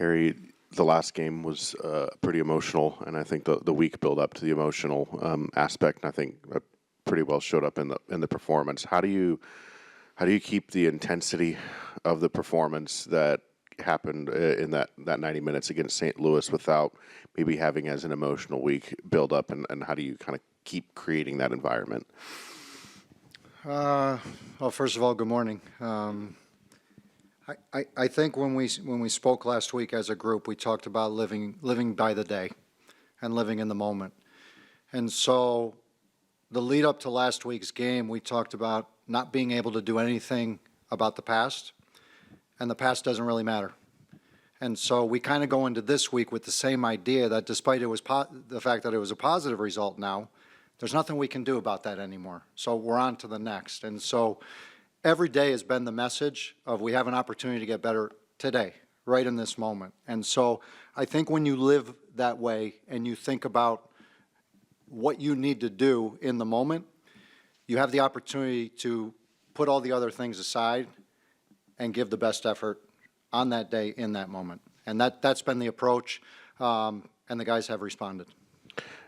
Kerry, the last game was pretty emotional, and I think the week build up to the emotional aspect, and I think that pretty well showed up in the performance. How do you keep the intensity of the performance that happened in that 90 minutes against St. Louis without maybe having as an emotional week build up, and how do you kind of keep creating that environment? Well, first of all, good morning. I think when we spoke last week as a group, we talked about living by the day and living in the moment. And so the lead up to last week's game, we talked about not being able to do anything about the past, and the past doesn't really matter. And so we kind of go into this week with the same idea that despite the fact that it was a positive result now, there's nothing we can do about that anymore. So we're on to the next. And so every day has been the message of we have an opportunity to get better today, right in this moment. And so I think when you live that way and you think about what you need to do in the moment, you have the opportunity to put all the other things aside and give the best effort on that day in that moment. And that's been the approach, and the guys have responded.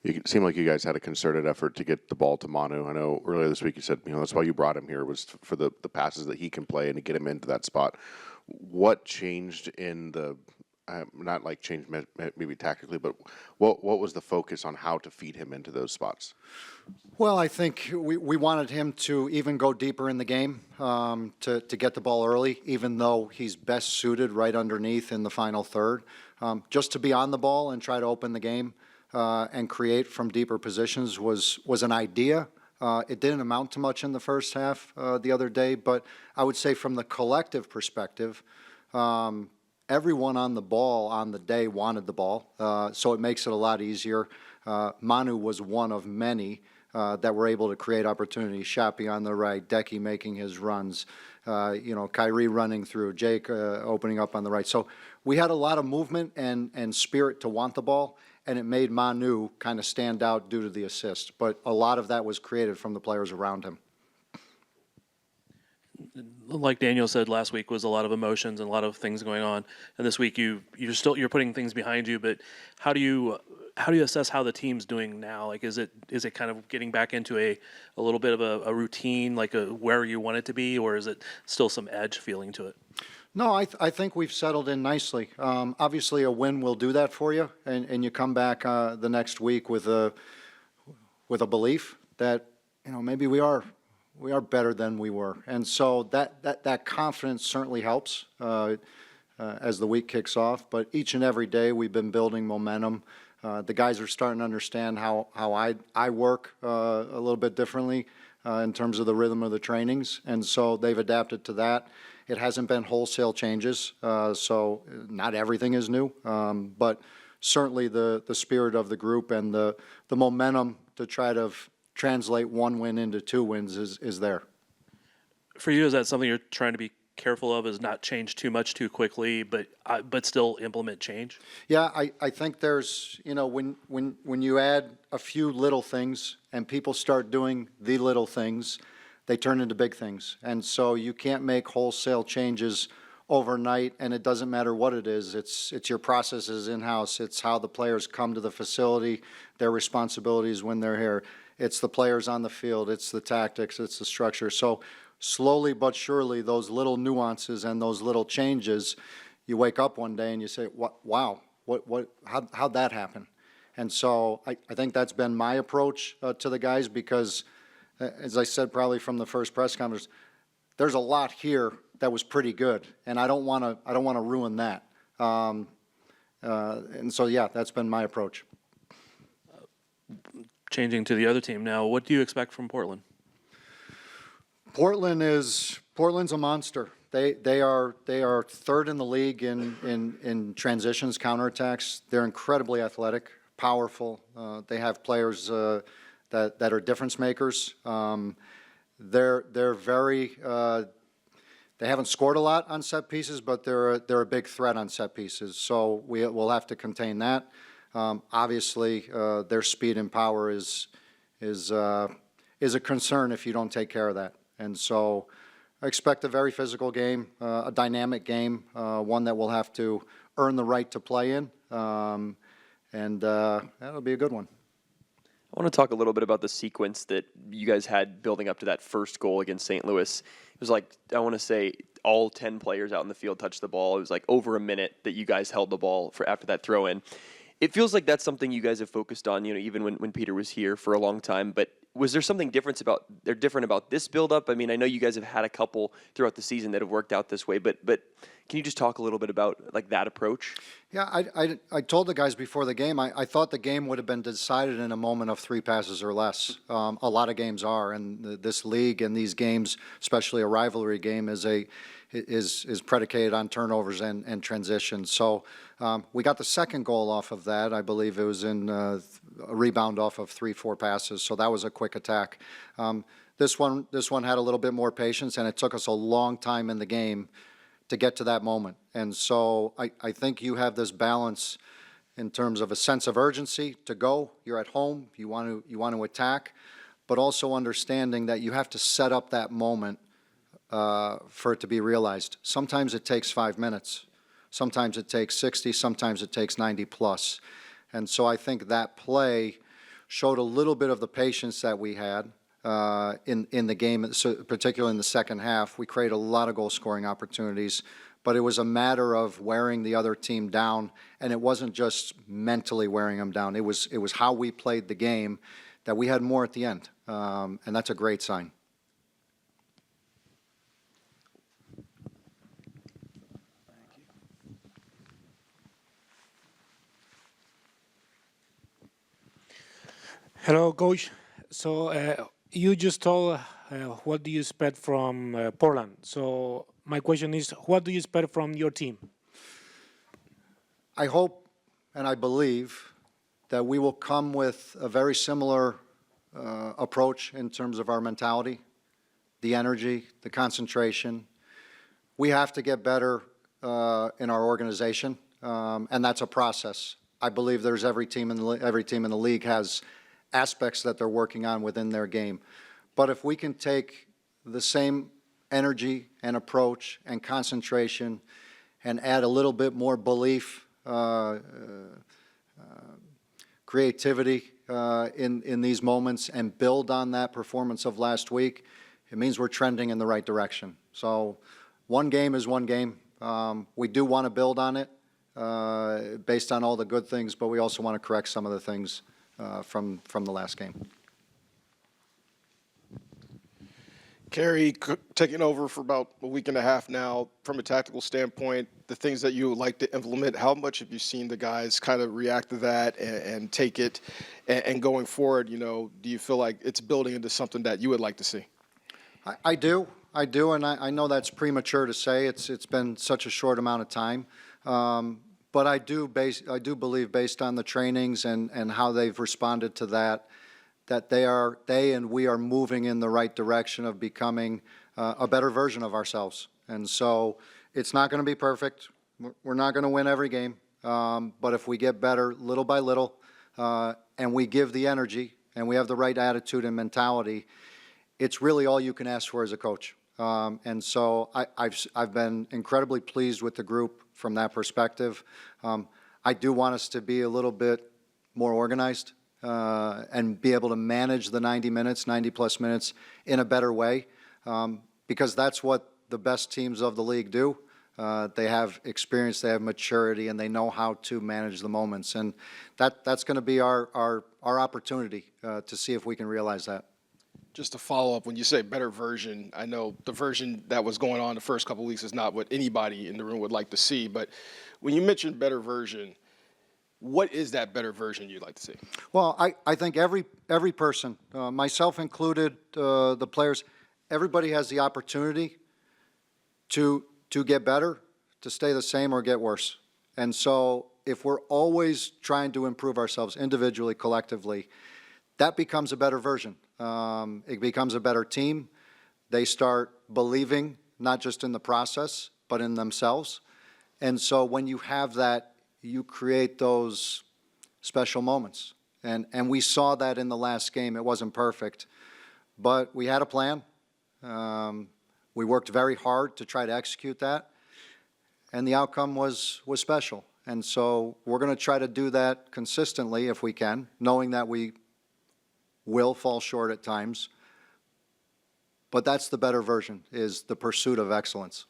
It seemed like you guys had a concerted effort to get the ball to Manu. I know earlier this week you said, that's why you brought him here, was for the passes that he can play and to get him into that spot. What changed in the, not like changed maybe tactically, but what was the focus on how to feed him into those spots? Well, I think we wanted him to even go deeper in the game, to get the ball early, even though he's best suited right underneath in the final third. Just to be on the ball and try to open the game and create from deeper positions was an idea. It didn't amount to much in the first half the other day, but I would say from the collective perspective, everyone on the ball on the day wanted the ball, so it makes it a lot easier. Manu was one of many that were able to create opportunities. Shapi on the right, Decky making his runs, Kyrie running through, Jake opening up on the right. So we had a lot of movement and spirit to want the ball, and it made Manu kind of stand out due to the assist. But a lot of that was created from the players around him. Like Daniel said last week, was a lot of emotions and a lot of things going on. And this week you're putting things behind you. But how do you assess how the team's doing now? Like, is it kind of getting back into a little bit of a routine, like where you want it to be, or is it still some edge feeling to it? No, I think we've settled in nicely. Obviously, a win will do that for you, and you come back the next week with a belief that maybe we are better than we were, and so that confidence certainly helps as the week kicks off. But each and every day we've been building momentum. The guys are starting to understand how I work a little bit differently in terms of the rhythm of the trainings, and so they've adapted to that. It hasn't been wholesale changes, so not everything is new, but certainly the spirit of the group and the momentum to try to translate one win into two wins is there. For you, is that something you're trying to be careful of, is not change too much too quickly, but still implement change? Yeah, I think there's, when you add a few little things and people start doing the little things, they turn into big things. And so you can't make wholesale changes overnight, and it doesn't matter what it is. It's your processes in-house. It's how the players come to the facility, their responsibilities when they're here. It's the players on the field. It's the tactics. It's the structure. So slowly but surely, those little nuances and those little changes, you wake up one day and you say, wow, how'd that happen? And so I think that's been my approach to the guys, because as I said probably from the first press conference, there's a lot here that was pretty good, and I don't want to ruin that. And so yeah, that's been my approach. Changing to the other team now, what do you expect from Portland? Portland's a monster. They are third in the league in transitions, counterattacks. They're incredibly athletic, powerful. They have players that are difference makers. They're very. They haven't scored a lot on set pieces, but they're a big threat on set pieces. So we'll have to contain that. Obviously, their speed and power is a concern if you don't take care of that. And so I expect a very physical game, a dynamic game, one that we'll have to earn the right to play in, and that'll be a good one. I want to talk a little bit about the sequence that you guys had building up to that first goal against St. Louis. It was like, I want to say, all 10 players out in the field touched the ball. It was like over a minute that you guys held the ball for after that throw in. It feels like that's something you guys have focused on, even when Peter was here for a long time. But was there something different about this buildup? I mean, I know you guys have had a couple throughout the season that have worked out this way, but can you just talk a little bit about like that approach? Yeah, I told the guys before the game, I thought the game would have been decided in a moment of 3 passes or less. A lot of games are, and this league and these games, especially a rivalry game, is predicated on turnovers and transitions. So we got the second goal off of that. I believe it was in a rebound off of 3-4 passes. So that was a quick attack. This one had a little bit more patience, and it took us a long time in the game to get to that moment. And so I think you have this balance in terms of a sense of urgency to go. You're at home. You want to attack, but also understanding that you have to set up that moment for it to be realized. Sometimes it takes 5 minutes. Sometimes it takes 60. Sometimes it takes 90 plus. And so I think that play showed a little bit of the patience that we had in the game, so particularly in the second half. We created a lot of goal-scoring opportunities, but it was a matter of wearing the other team down, and it wasn't just mentally wearing them down. It was how we played the game that we had more at the end, and that's a great sign. Hello, Coach. So you just told what do you expect from Portland. So my question is, what do you expect from your team? I hope and I believe that we will come with a very similar approach in terms of our mentality, the energy, the concentration. We have to get better in our organization, and that's a process. I believe there's every team in the league has aspects that they're working on within their game. But if we can take the same energy and approach and concentration and add a little bit more belief, creativity in these moments and build on that performance of last week, it means we're trending in the right direction. So one game is one game. We do want to build on it based on all the good things, but we also want to correct some of the things from the last game. Kerry, taking over for about a week and a half now, from a tactical standpoint, the things that you would like to implement, how much have you seen the guys kind of react to that and take it? And going forward, do you feel like it's building into something that you would like to see? I do, and I know that's premature to say. It's been such a short amount of time. But I do believe, based on the trainings and how they've responded to that they and we are moving in the right direction of becoming a better version of ourselves. And so it's not going to be perfect. We're not going to win every game. But if we get better little by little, and we give the energy and we have the right attitude and mentality, it's really all you can ask for as a coach. And so I've been incredibly pleased with the group from that perspective. I do want us to be a little bit more organized and be able to manage the 90-plus minutes in a better way, because that's what the best teams of the league do. They have experience, they have maturity, and they know how to manage the moments. And that's going to be our opportunity to see if we can realize that. Just to follow up, when you say better version, I know the version that was going on the first couple of weeks is not what anybody in the room would like to see. But when you mention better version, what is that better version you'd like to see? Well, I think every person, myself included, the players, everybody has the opportunity to get better, to stay the same, or get worse. And so if we're always trying to improve ourselves individually, collectively, that becomes a better version. It becomes a better team. They start believing not just in the process, but in themselves. And so when you have that, you create those special moments. And we saw that in the last game. It wasn't perfect, but we had a plan. We worked very hard to try to execute that, and the outcome was special. And so we're going to try to do that consistently if we can, knowing that we will fall short at times. But that's the better version, is the pursuit of excellence.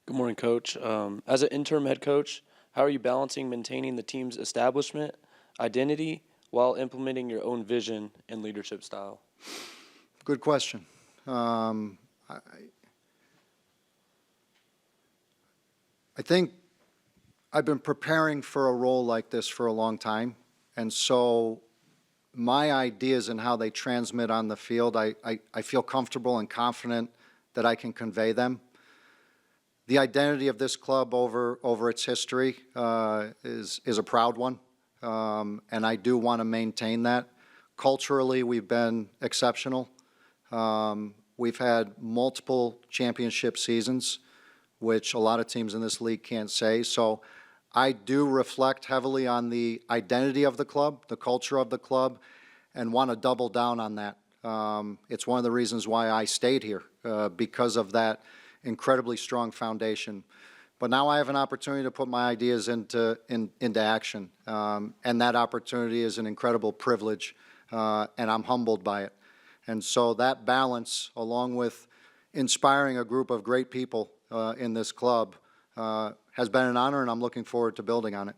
Good morning, Coach. As an interim head coach, how are you balancing maintaining the team's establishment, identity, while implementing your own vision and leadership style? Good question. I think I've been preparing for a role like this for a long time, and so my ideas and how they transmit on the field, I feel comfortable and confident that I can convey them. The identity of this club over its history is a proud one, and I do want to maintain that. Culturally, we've been exceptional. We've had multiple championship seasons, which a lot of teams in this league can't say. So I do reflect heavily on the identity of the club, the culture of the club, and want to double down on that. It's one of the reasons why I stayed here, because of that incredibly strong foundation. But now I have an opportunity to put my ideas into action, and that opportunity is an incredible privilege, and I'm humbled by it. And so that balance, along with inspiring a group of great people in this club, has been an honor, and I'm looking forward to building on it.